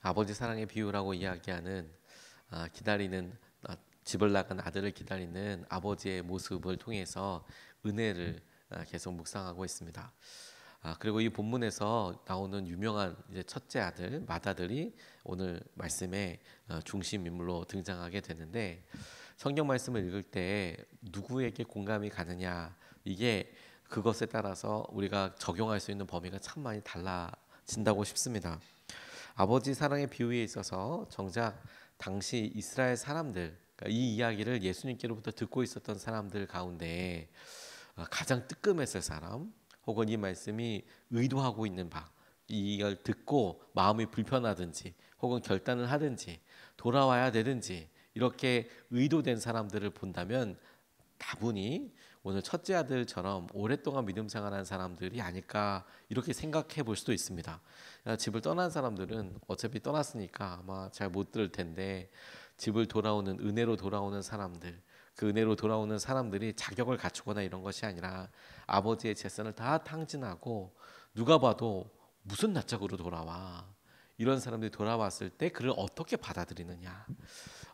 아버지 사랑의 비유라고 이야기하는 기다리는 집을 나간 아들을 기다리는 아버지의 모습을 통해서 은혜를 계속 묵상하고 있습니다. 그리고 이 본문에서 나오는 유명한 이제 첫째 아들 맏아들이 오늘 말씀의 중심 인물로 등장하게 되는데, 성경 말씀을 읽을 때 누구에게 공감이 가느냐, 이게 그것에 따라서 우리가 적용할 수 있는 범위가 참 많이 달라진다고 싶습니다. 아버지 사랑의 비유에 있어서 정작 당시 이스라엘 사람들, 그러니까 이 이야기를 예수님께로부터 듣고 있었던 사람들 가운데 가장 뜨끔했을 사람, 혹은 이 말씀이 의도하고 있는 바, 이걸 듣고 마음이 불편하든지 혹은 결단을 하든지 돌아와야 되든지 이렇게 의도된 사람들을 본다면 다분히 오늘 첫째 아들처럼 오랫동안 믿음 생활한 사람들이 아닐까, 이렇게 생각해 볼 수도 있습니다. 집을 떠난 사람들은 어차피 떠났으니까 아마 잘 못 들을 텐데, 집을 돌아오는, 은혜로 돌아오는 사람들, 그 은혜로 돌아오는 사람들이 자격을 갖추거나 이런 것이 아니라 아버지의 재산을 다 탕진하고, 누가 봐도 무슨 낯짝으로 돌아와, 이런 사람들이 돌아왔을 때 그를 어떻게 받아들이느냐,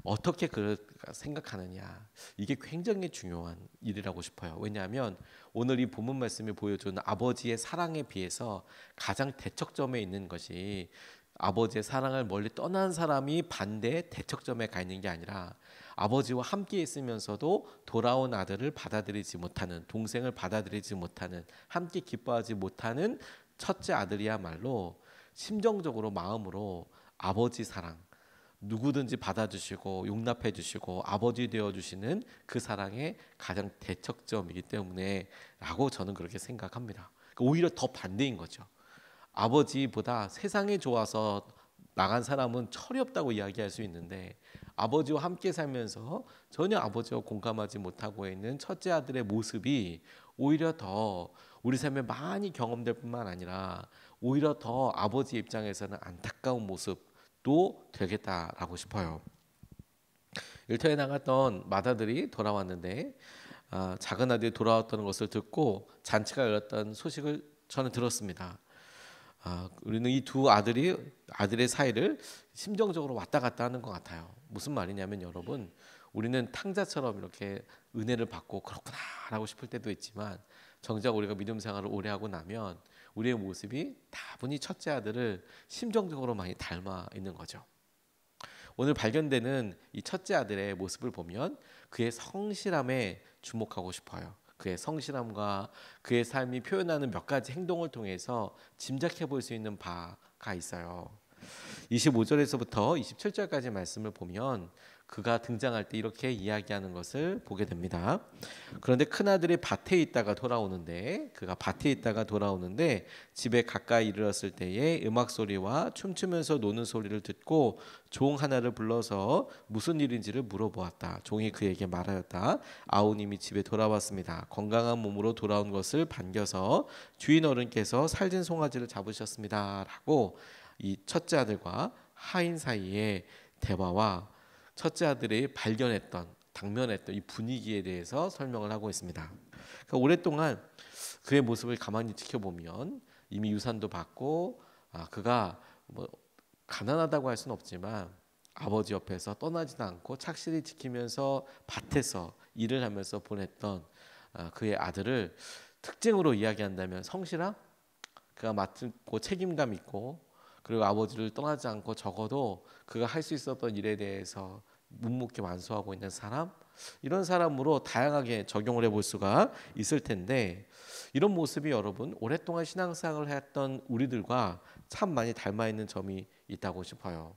어떻게 그를 생각하느냐, 이게 굉장히 중요한 일이라고 싶어요. 왜냐하면 오늘 이 본문 말씀이 보여주는 아버지의 사랑에 비해서 가장 대척점에 있는 것이, 아버지의 사랑을 멀리 떠난 사람이 반대의 대척점에 가 있는 게 아니라 아버지와 함께 있으면서도 돌아온 아들을 받아들이지 못하는, 동생을 받아들이지 못하는, 함께 기뻐하지 못하는 첫째 아들이야말로 심정적으로, 마음으로 아버지 사랑, 누구든지 받아주시고 용납해 주시고 아버지 되어주시는 그 사랑의 가장 대척점이기 때문에 라고 저는 그렇게 생각합니다. 오히려 더 반대인 거죠. 아버지보다 세상에 좋아서 나간 사람은 철이 없다고 이야기할 수 있는데, 아버지와 함께 살면서 전혀 아버지와 공감하지 못하고 있는 첫째 아들의 모습이 오히려 더 우리 삶에 많이 경험될 뿐만 아니라 오히려 더 아버지 입장에서는 안타까운 모습도 되겠다라고 싶어요. 일터에 나갔던 맏아들이 돌아왔는데, 작은 아들이 돌아왔다는 것을 듣고 잔치가 열렸다는 소식을 저는 들었습니다. 우리는 이 두 아들의 사이를 심정적으로 왔다 갔다 하는 것 같아요. 무슨 말이냐면, 여러분, 우리는 탕자처럼 이렇게 은혜를 받고 그렇구나라고 싶을 때도 있지만, 정작 우리가 믿음 생활을 오래 하고 나면 우리의 모습이 다분히 첫째 아들을 심정적으로 많이 닮아 있는 거죠. 오늘 발견되는 이 첫째 아들의 모습을 보면 그의 성실함에 주목하고 싶어요. 그의 성실함과 그의 삶이 표현하는 몇 가지 행동을 통해서 짐작해 볼 수 있는 바가 있어요. 25절에서부터 27절까지 말씀을 보면 그가 등장할 때 이렇게 이야기하는 것을 보게 됩니다. 그런데 큰아들이 그가 밭에 있다가 돌아오는데 집에 가까이 이르렀을 때에 음악 소리와 춤추면서 노는 소리를 듣고 종 하나를 불러서 무슨 일인지를 물어보았다. 종이 그에게 말하였다. 아우님이 집에 돌아왔습니다. 건강한 몸으로 돌아온 것을 반겨서 주인 어른께서 살진 송아지를 잡으셨습니다. 라고 이 첫째 아들과 하인 사이의 대화와 첫째 아들이 당면했던 이 분위기에 대해서 설명을 하고 있습니다. 그러니까 오랫동안 그의 모습을 가만히 지켜보면 이미 유산도 받고, 그가 뭐 가난하다고 할 수는 없지만 아버지 옆에서 떠나지도 않고 착실히 지키면서 밭에서 일을 하면서 보냈던 그의 아들을 특징으로 이야기한다면 성실함, 그가 맡고 책임감 있고, 그리고 아버지를 떠나지 않고 적어도 그가 할 수 있었던 일에 대해서 묵묵히 완수하고 있는 사람, 이런 사람으로 다양하게 적용을 해볼 수가 있을 텐데, 이런 모습이 여러분 오랫동안 신앙생활을 했던 우리들과 참 많이 닮아 있는 점이 있다고 싶어요.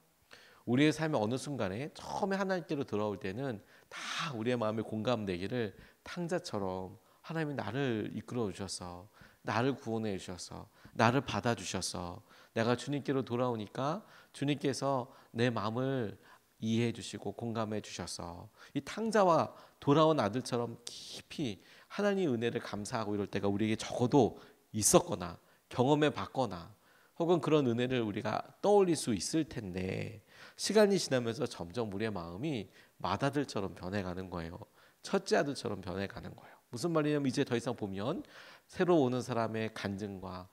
우리의 삶의 어느 순간에 처음에 하나님께로 들어올 때는 다 우리의 마음에 공감되기를, 탕자처럼 하나님이 나를 이끌어 주셔서, 나를 구원해 주셔서, 나를 받아 주셔서, 내가 주님께로 돌아오니까 주님께서 내 마음을 이해해 주시고 공감해 주셔서 이 탕자와 돌아온 아들처럼 깊이 하나님의 은혜를 감사하고 이럴 때가 우리에게 적어도 있었거나 경험해 봤거나, 혹은 그런 은혜를 우리가 떠올릴 수 있을 텐데, 시간이 지나면서 점점 우리의 마음이 맏아들처럼 변해가는 거예요. 첫째 아들처럼 변해가는 거예요. 무슨 말이냐면, 이제 더 이상 보면 새로 오는 사람의 간증과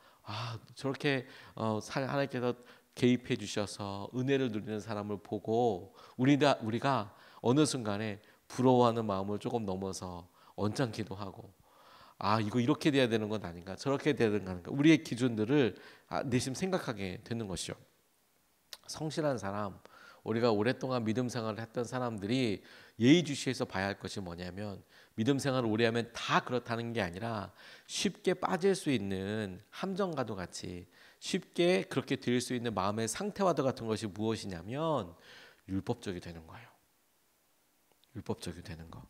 저렇게 하나님께서 개입해 주셔서 은혜를 누리는 사람을 보고 우리가 어느 순간에 부러워하는 마음을 조금 넘어서 언짢기도 하고, 이거 이렇게 돼야 되는 건 아닌가, 저렇게 돼야 되는 건 아닌가, 우리의 기준들을 내심 생각하게 되는 것이요. 성실한 사람, 우리가 오랫동안 믿음 생활을 했던 사람들이 예의주시해서 봐야 할 것이 뭐냐면, 믿음 생활을 오래 하면 다 그렇다는 게 아니라 쉽게 빠질 수 있는 함정과도 같이 쉽게 그렇게 될 수 있는 마음의 상태와도 같은 것이 무엇이냐면 율법적이 되는 거예요. 율법적이 되는 거.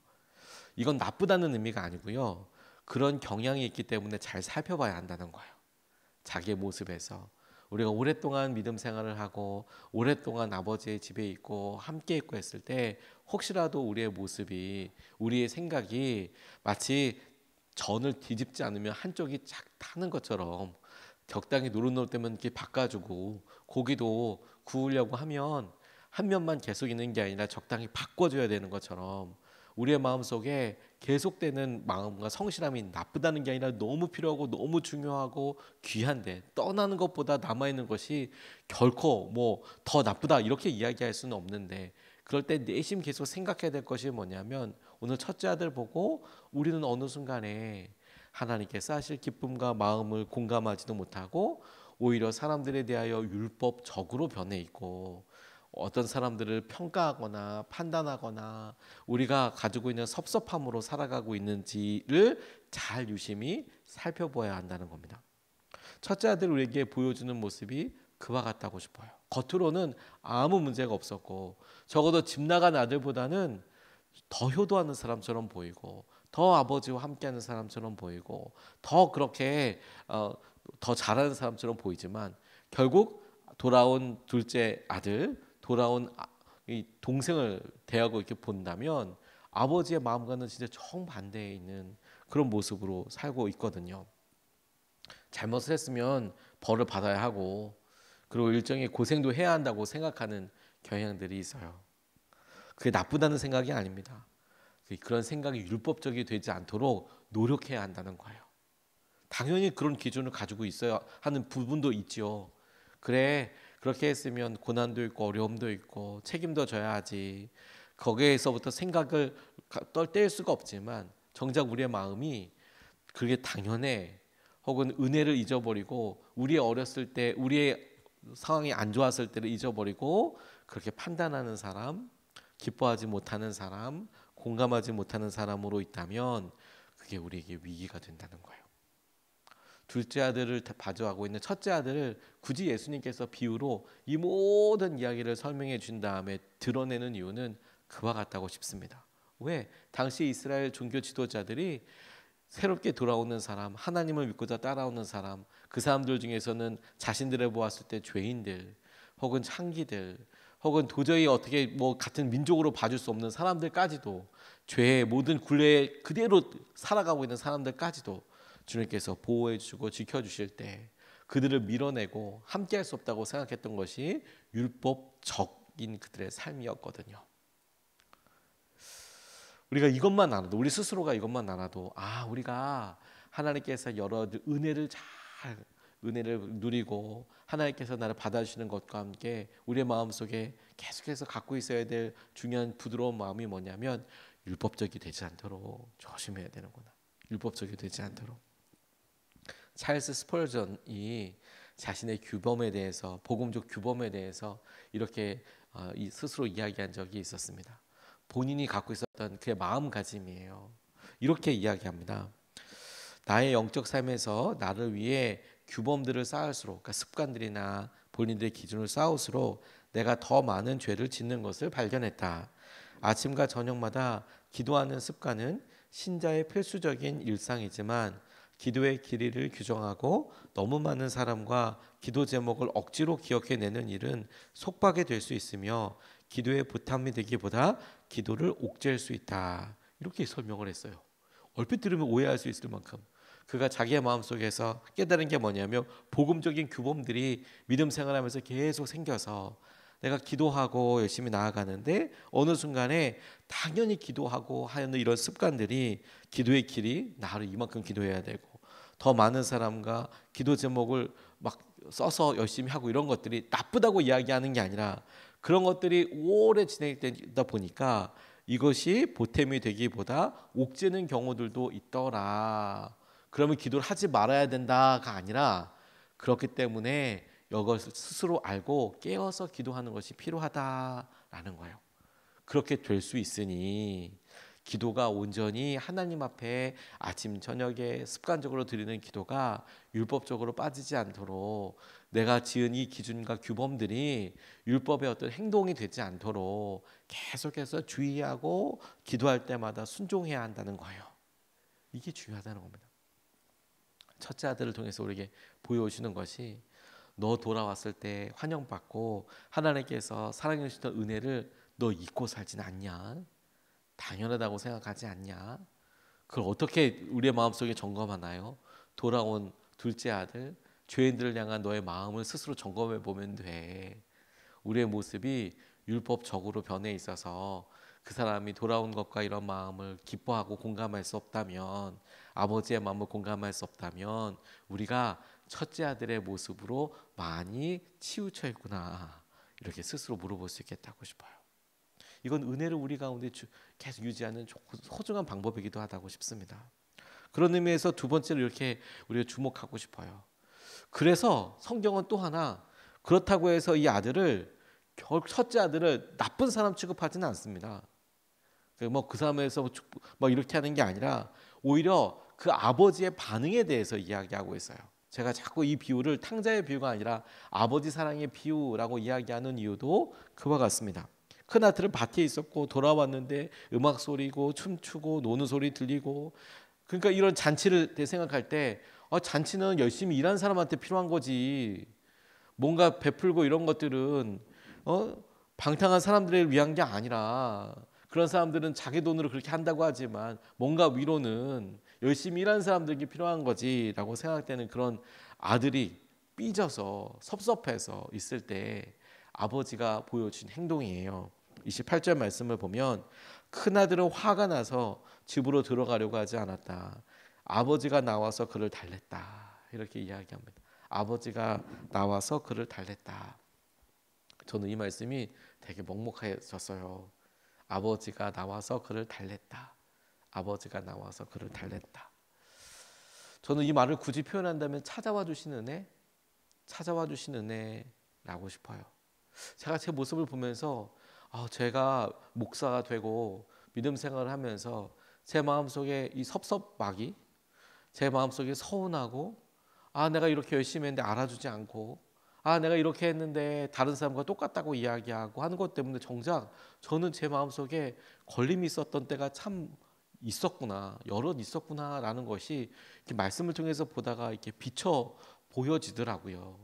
이건 나쁘다는 의미가 아니고요. 그런 경향이 있기 때문에 잘 살펴봐야 한다는 거예요. 자기의 모습에서. 우리가 오랫동안 믿음 생활을 하고 오랫동안 아버지의 집에 있고 함께 있고 했을 때 혹시라도 우리의 모습이, 우리의 생각이 마치 전을 뒤집지 않으면 한쪽이 착 타는 것처럼 적당히 노릇노릇 되면 이렇게 바꿔주고, 고기도 구우려고 하면 한 면만 계속 있는 게 아니라 적당히 바꿔줘야 되는 것처럼 우리의 마음속에 계속되는 마음과 성실함이 나쁘다는 게 아니라 너무 필요하고 너무 중요하고 귀한데, 떠나는 것보다 남아있는 것이 결코 뭐 더 나쁘다 이렇게 이야기할 수는 없는데, 그럴 때 내심 계속 생각해야 될 것이 뭐냐면, 오늘 첫째 아들 보고 우리는 어느 순간에 하나님께서 하실 기쁨과 마음을 공감하지도 못하고 오히려 사람들에 대하여 율법적으로 변해 있고, 어떤 사람들을 평가하거나 판단하거나 우리가 가지고 있는 섭섭함으로 살아가고 있는지를 잘 유심히 살펴봐야 한다는 겁니다. 첫째 아들 우리에게 보여주는 모습이 그와 같다고 싶어요. 겉으로는 아무 문제가 없었고, 적어도 집 나간 아들보다는 더 효도하는 사람처럼 보이고, 더 아버지와 함께하는 사람처럼 보이고, 더 그렇게 더 잘하는 사람처럼 보이지만, 결국 돌아온 둘째 아들, 돌아온 이 동생을 대하고 이렇게 본다면 아버지의 마음과는 진짜 정반대에 있는 그런 모습으로 살고 있거든요. 잘못을 했으면 벌을 받아야 하고, 그리고 일종의 고생도 해야 한다고 생각하는 경향들이 있어요. 그게 나쁘다는 생각이 아닙니다. 그런 생각이 율법적이 되지 않도록 노력해야 한다는 거예요. 당연히 그런 기준을 가지고 있어야 하는 부분도 있죠. 그래, 그렇게 했으면 고난도 있고 어려움도 있고 책임도 져야 하지. 거기에서부터 생각을 뗄 수가 없지만, 정작 우리의 마음이 그게 당연해, 혹은 은혜를 잊어버리고 우리의 어렸을 때 우리의 상황이 안 좋았을 때를 잊어버리고 그렇게 판단하는 사람, 기뻐하지 못하는 사람, 공감하지 못하는 사람으로 있다면 그게 우리에게 위기가 된다는 거예요. 둘째 아들을 봐주하고 있는 첫째 아들을 굳이 예수님께서 비유로 이 모든 이야기를 설명해 준 다음에 드러내는 이유는 그와 같다고 싶습니다. 왜? 당시 이스라엘 종교 지도자들이 새롭게 돌아오는 사람, 하나님을 믿고자 따라오는 사람, 그 사람들 중에서는 자신들을 보았을 때 죄인들, 혹은 창기들, 혹은 도저히 어떻게 뭐 같은 민족으로 봐줄 수 없는 사람들까지도, 죄의 모든 굴레에 그대로 살아가고 있는 사람들까지도 주님께서 보호해 주고 지켜주실 때 그들을 밀어내고 함께할 수 없다고 생각했던 것이 율법적인 그들의 삶이었거든요. 우리가 이것만 알아도, 우리 스스로가 이것만 알아도, 우리가 하나님께서 여러 은혜를 누리고 하나님께서 나를 받아주시는 것과 함께 우리의 마음속에 계속해서 갖고 있어야 될 중요한 부드러운 마음이 뭐냐면, 율법적이 되지 않도록 조심해야 되는구나. 율법적이 되지 않도록. 찰스 스펄전이 자신의 규범에 대해서, 복음적 규범에 대해서 이렇게 스스로 이야기한 적이 있었습니다. 본인이 갖고 있었던 그의 마음가짐이에요. 이렇게 이야기합니다. 나의 영적 삶에서 나를 위해 규범들을 쌓을수록, 그러니까 습관들이나 본인들의 기준을 쌓을수록 내가 더 많은 죄를 짓는 것을 발견했다. 아침과 저녁마다 기도하는 습관은 신자의 필수적인 일상이지만, 기도의 길이를 규정하고 너무 많은 사람과 기도 제목을 억지로 기억해내는 일은 속박이 될 수 있으며 기도의 부담이 되기보다 기도를 옥죄할 수 있다. 이렇게 설명을 했어요. 얼핏 들으면 오해할 수 있을 만큼 그가 자기의 마음속에서 깨달은 게 뭐냐면, 복음적인 규범들이 믿음 생활하면서 계속 생겨서 내가 기도하고 열심히 나아가는데 어느 순간에 당연히 기도하고 하는 이런 습관들이, 기도의 길이 나를 이만큼 기도해야 되고 더 많은 사람과 기도 제목을 막 써서 열심히 하고 이런 것들이 나쁘다고 이야기하는 게 아니라 그런 것들이 오래 진행되다 보니까 이것이 보탬이 되기보다 옥죄는 경우들도 있더라. 그러면 기도를 하지 말아야 된다가 아니라 그렇기 때문에 이것을 스스로 알고 깨어서 기도하는 것이 필요하다라는 거예요. 그렇게 될 수 있으니 기도가 온전히 하나님 앞에 아침 저녁에 습관적으로 드리는 기도가 율법적으로 빠지지 않도록 내가 지은 이 기준과 규범들이 율법의 어떤 행동이 되지 않도록 계속해서 주의하고 기도할 때마다 순종해야 한다는 거예요. 이게 중요하다는 겁니다. 첫째 아들을 통해서 우리에게 보여주시는 것이 너 돌아왔을 때 환영받고 하나님께서 사랑해 주시던 은혜를 너 잊고 살진 않냐? 당연하다고 생각하지 않냐? 그걸 어떻게 우리의 마음속에 점검하나요? 돌아온 둘째 아들, 죄인들을 향한 너의 마음을 스스로 점검해 보면 돼. 우리의 모습이 율법적으로 변해 있어서 그 사람이 돌아온 것과 이런 마음을 기뻐하고 공감할 수 없다면, 아버지의 마음을 공감할 수 없다면 우리가 첫째 아들의 모습으로 많이 치우쳐 있구나, 이렇게 스스로 물어볼 수 있겠다고 싶어요. 이건 은혜를 우리 가운데 계속 유지하는 소중한 방법이기도 하다고 싶습니다. 그런 의미에서 두 번째로 이렇게 우리가 주목하고 싶어요. 그래서 성경은 또 하나, 그렇다고 해서 이 아들을, 첫째 아들을 나쁜 사람 취급하지는 않습니다. 그 사람에서 이렇게 하는 게 아니라 오히려 그 아버지의 반응에 대해서 이야기하고 있어요. 제가 자꾸 이 비유를 탕자의 비유가 아니라 아버지 사랑의 비유라고 이야기하는 이유도 그와 같습니다. 큰 아들은 밭에 있었고 돌아왔는데 음악 소리고 춤추고 노는 소리 들리고, 그러니까 이런 잔치를 생각할 때 잔치는 열심히 일하는 사람한테 필요한 거지, 뭔가 베풀고 이런 것들은 방탕한 사람들을 위한 게 아니라, 그런 사람들은 자기 돈으로 그렇게 한다고 하지만 뭔가 위로는 열심히 일하는 사람들에게 필요한 거지라고 생각되는 그런 아들이 삐져서 섭섭해서 있을 때 아버지가 보여준 행동이에요. 28절 말씀을 보면 큰아들은 화가 나서 집으로 들어가려고 하지 않았다. 아버지가 나와서 그를 달랬다. 이렇게 이야기합니다. 아버지가 나와서 그를 달랬다. 저는 이 말씀이 되게 먹먹해졌어요. 아버지가 나와서 그를 달랬다. 아버지가 나와서 그를 달랬다. 저는 이 말을 굳이 표현한다면 찾아와 주신 은혜, 찾아와 주신 은혜라고 싶어요. 제가 제 모습을 보면서 제가 목사가 되고 믿음 생활을 하면서 제 마음속에 이 섭섭하기, 제 마음속에 서운하고, 내가 이렇게 열심히 했는데 알아주지 않고, 내가 이렇게 했는데 다른 사람과 똑같다고 이야기하고 하는 것 때문에 정작 저는 제 마음속에 걸림이 있었던 때가 참 있었구나, 여럿 있었구나라는 것이 이렇게 말씀을 통해서 보다가 이렇게 비춰 보여지더라고요.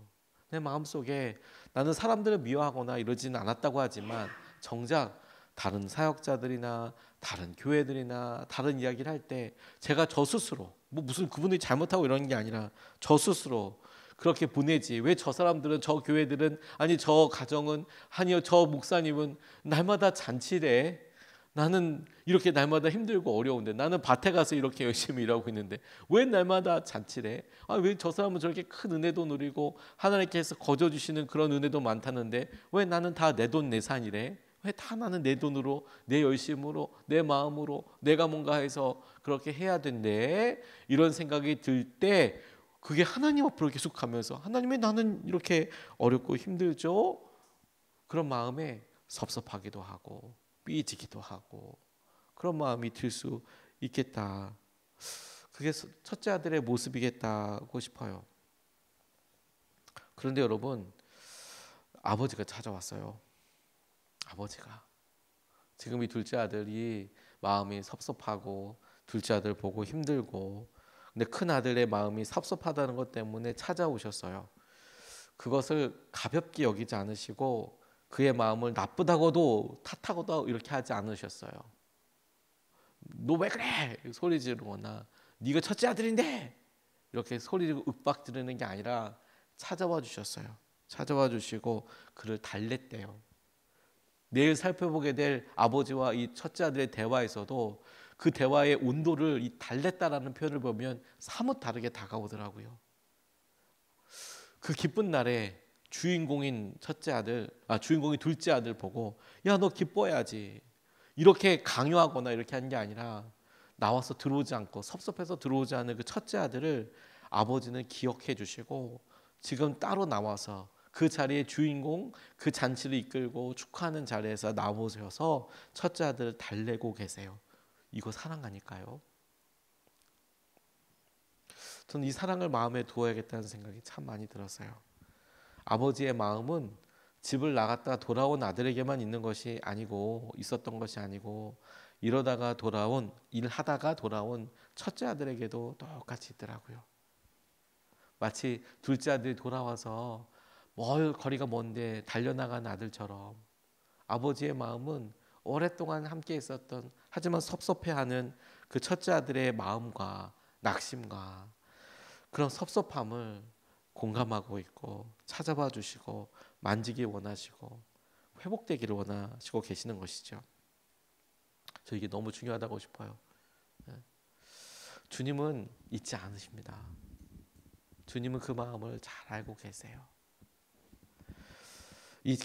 내 마음속에 나는 사람들을 미워하거나 이러지는 않았다고 하지만 정작 다른 사역자들이나 다른 교회들이나 다른 이야기를 할 때 제가 저 스스로, 무슨 그분이 잘못하고 이러는 게 아니라 저 스스로 그렇게 보내지, 왜 저 사람들은, 저 교회들은, 아니 저 가정은, 아니요 저 목사님은 날마다 잔치래, 나는 이렇게 날마다 힘들고 어려운데, 나는 밭에 가서 이렇게 열심히 일하고 있는데 왜 날마다 잔치래? 왜 저 사람은 저렇게 큰 은혜도 누리고 하나님께서 거저 주시는 그런 은혜도 많다는데 왜 나는 다 내 돈 내산이래? 왜 다 나는 내 돈으로, 내 열심으로, 내 마음으로 내가 뭔가 해서 그렇게 해야 된대? 이런 생각이 들 때 그게 하나님 앞으로 계속 가면서, 하나님 왜 나는 이렇게 어렵고 힘들죠? 그런 마음에 섭섭하기도 하고 삐지기도 하고 그런 마음이 들 수 있겠다. 그게 첫째 아들의 모습이겠다고 싶어요. 그런데 여러분, 아버지가 찾아왔어요. 아버지가. 지금 이 둘째 아들이 마음이 섭섭하고 둘째 아들 보고 힘들고, 근데 큰 아들의 마음이 섭섭하다는 것 때문에 찾아오셨어요. 그것을 가볍게 여기지 않으시고 그의 마음을 나쁘다고도 탓하고도 이렇게 하지 않으셨어요. 너 왜 그래? 소리 지르거나 네가 첫째 아들인데 이렇게 소리 지르고 윽박 지르는 게 아니라 찾아와 주셨어요. 찾아와 주시고 그를 달랬대요. 내일 살펴보게 될 아버지와 이 첫째 아들의 대화에서도 그 대화의 온도를 이 달랬다라는 표현을 보면 사뭇 다르게 다가오더라고요. 그 기쁜 날에 주인공인 주인공이 둘째 아들 보고 야, 너 기뻐해야지. 이렇게 강요하거나 이렇게 한 게 아니라 나와서 들어오지 않고 섭섭해서 들어오지 않은 그 첫째 아들을 아버지는 기억해 주시고 지금 따로 나와서 그 자리에 주인공, 그 잔치를 이끌고 축하하는 자리에서 나오셔서 첫째 아들을 달래고 계세요. 이거 사랑 아닐까요? 저는 이 사랑을 마음에 두어야겠다는 생각이 참 많이 들었어요. 아버지의 마음은 집을 나갔다 돌아온 아들에게만 있는 것이 아니고 있었던 것이 아니고 일하다가 돌아온 첫째 아들에게도 똑같이 있더라고요. 마치 둘째 아들이 돌아와서 거리가 먼데 달려나간 아들처럼 아버지의 마음은 오랫동안 함께 있었던 하지만 섭섭해하는 그 첫째 아들의 마음과 낙심과 그런 섭섭함을 공감하고 있고 찾아봐 주시고 만지기 원하시고 회복되기를 원하시고 계시는 것이죠. 저 이게 너무 중요하다고 싶어요. 주님은 잊지 않으십니다. 주님은 그 마음을 잘 알고 계세요.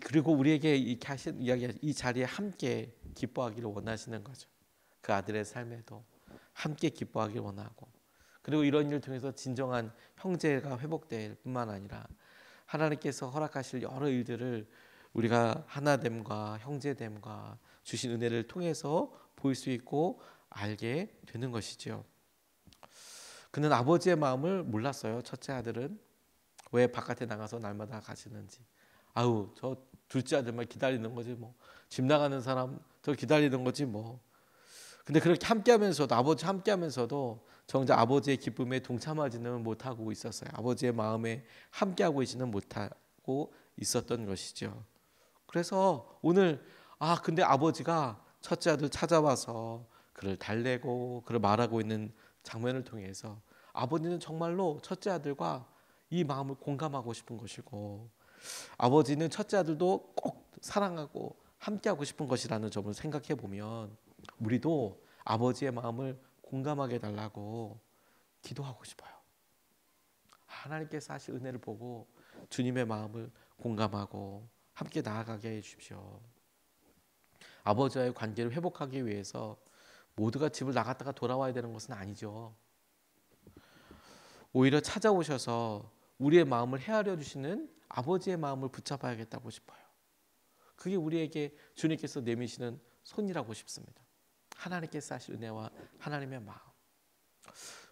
그리고 우리에게 이렇게 하신 이야기, 이 자리에 함께 기뻐하기를 원하시는 거죠. 그 아들의 삶에도 함께 기뻐하기를 원하고, 그리고 이런 일을 통해서 진정한 형제가 회복될 뿐만 아니라 하나님께서 허락하실 여러 일들을 우리가 하나됨과 형제됨과 주신 은혜를 통해서 볼 수 있고 알게 되는 것이죠. 그는 아버지의 마음을 몰랐어요. 첫째 아들은 왜 바깥에 나가서 날마다 가시는지. 아우, 저 둘째 아들만 기다리는 거지 뭐. 집 나가는 사람 저 기다리는 거지 뭐. 근데 그렇게 함께하면서도 아버지 함께하면서도 정작 아버지의 기쁨에 동참하지는 못하고 있었어요. 아버지의 마음에 함께하고 있지는 못하고 있었던 것이죠. 그래서 오늘 근데 아버지가 첫째 아들 찾아와서 그를 달래고 그를 말하고 있는 장면을 통해서 아버지는 정말로 첫째 아들과 이 마음을 공감하고 싶은 것이고 아버지는 첫째 아들도 꼭 사랑하고 함께하고 싶은 것이라는 점을 생각해 보면 우리도 아버지의 마음을 공감하게 해달라고 기도하고 싶어요. 하나님께서 하실 은혜를 보고 주님의 마음을 공감하고 함께 나아가게 해주십시오. 아버지와의 관계를 회복하기 위해서 모두가 집을 나갔다가 돌아와야 되는 것은 아니죠. 오히려 찾아오셔서 우리의 마음을 헤아려 주시는 아버지의 마음을 붙잡아야겠다고 싶어요. 그게 우리에게 주님께서 내미시는 손이라고 싶습니다. 하나님께서 하실 은혜와 하나님의 마음.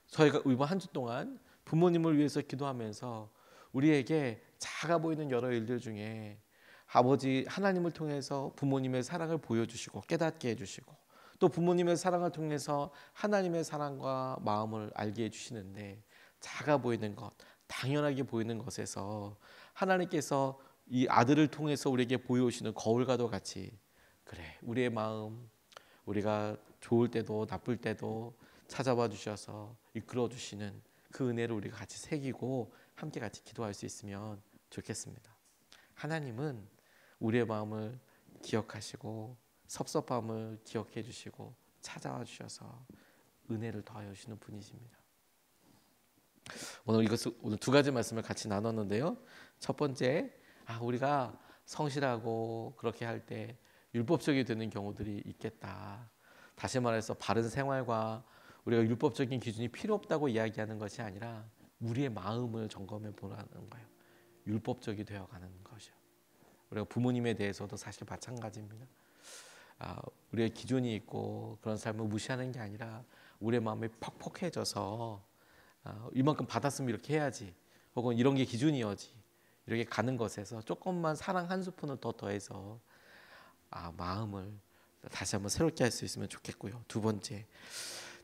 저희가 이번 한 주 동안 부모님을 위해서 기도하면서 우리에게 작아 보이는 여러 일들 중에 아버지 하나님을 통해서 부모님의 사랑을 보여주시고 깨닫게 해주시고 또 부모님의 사랑을 통해서 하나님의 사랑과 마음을 알게 해주시는데 작아 보이는 것, 당연하게 보이는 것에서 하나님께서 이 아들을 통해서 우리에게 보여오시는 거울과도 같이 그래 우리의 마음 우리가 좋을 때도 나쁠 때도 찾아와 주셔서 이끌어 주시는 그 은혜를 우리가 같이 새기고 함께 같이 기도할 수 있으면 좋겠습니다. 하나님은 우리의 마음을 기억하시고 섭섭함을 기억해 주시고 찾아와 주셔서 은혜를 더하여 주시는 분이십니다. 오늘 두 가지 말씀을 같이 나눴는데요. 첫 번째, 우리가 성실하고 그렇게 할 때 율법적이 되는 경우들이 있겠다. 다시 말해서 바른 생활과 우리가 율법적인 기준이 필요 없다고 이야기하는 것이 아니라 우리의 마음을 점검해 보라는 거예요. 율법적이 되어가는 것이요. 우리가 부모님에 대해서도 사실 마찬가지입니다. 우리의 기준이 있고 그런 삶을 무시하는 게 아니라 우리의 마음이 퍽퍽해져서 이만큼 받았으면 이렇게 해야지 혹은 이런 게 기준이어지 이렇게 가는 것에서 조금만 사랑 한 스푼을 더 더해서 마음을 다시 한번 새롭게 할 수 있으면 좋겠고요. 두 번째,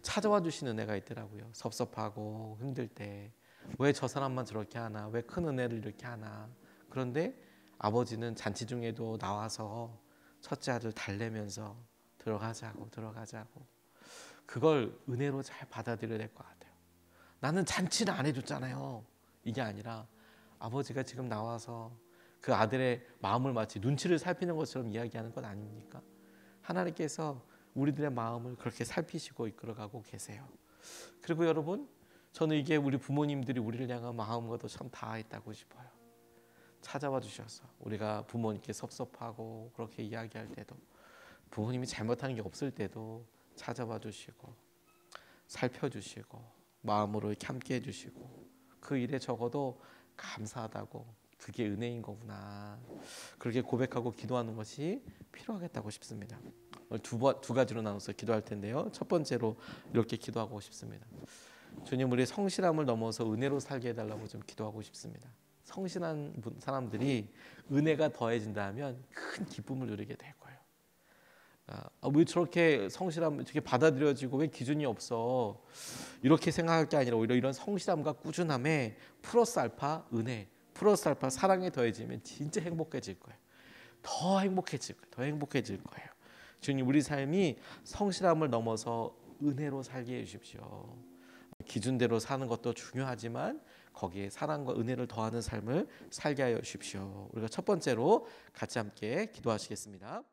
찾아와 주시는 은혜가 있더라고요. 섭섭하고 힘들 때 왜 저 사람만 저렇게 하나, 왜 큰 은혜를 이렇게 하나. 그런데 아버지는 잔치 중에도 나와서 첫째 아들 달래면서 들어가자고 그걸 은혜로 잘 받아들여야 될 것 같아요. 나는 잔치를 안 해줬잖아요. 이게 아니라 아버지가 지금 나와서 그 아들의 마음을 마치 눈치를 살피는 것처럼 이야기하는 것 아닙니까? 하나님께서 우리들의 마음을 그렇게 살피시고 이끌어가고 계세요. 그리고 여러분, 저는 이게 우리 부모님들이 우리를 향한 마음과도 참 닿아있다고 싶어요. 찾아와 주셔서 우리가 부모님께 섭섭하고 그렇게 이야기할 때도, 부모님이 잘못한 게 없을 때도 찾아와 주시고 살펴주시고 마음으로 이렇게 함께 해주시고, 그 일에 적어도 감사하다고, 그게 은혜인 거구나, 그렇게 고백하고 기도하는 것이 필요하겠다고 싶습니다. 두 가지로 나눠서 기도할 텐데요. 첫 번째로 이렇게 기도하고 싶습니다. 주님, 우리 성실함을 넘어서 은혜로 살게 해달라고 좀 기도하고 싶습니다. 성실한 사람들이 은혜가 더해진다면 큰 기쁨을 누리게 될 거예요. 왜 저렇게 성실함 이렇게 받아들여지고 왜 기준이 없어, 이렇게 생각할 게 아니라 오히려 이런 성실함과 꾸준함에 플러스 알파 은혜, 플러스 알파 사랑에 더해지면 진짜 행복해질 거예요. 더 행복해질 거예요. 더 행복해질 거예요. 주님, 우리 삶이 성실함을 넘어서 은혜로 살게 해주십시오. 기준대로 사는 것도 중요하지만 거기에 사랑과 은혜를 더하는 삶을 살게 하여 주십시오. 우리가 첫 번째로 같이 함께 기도하시겠습니다.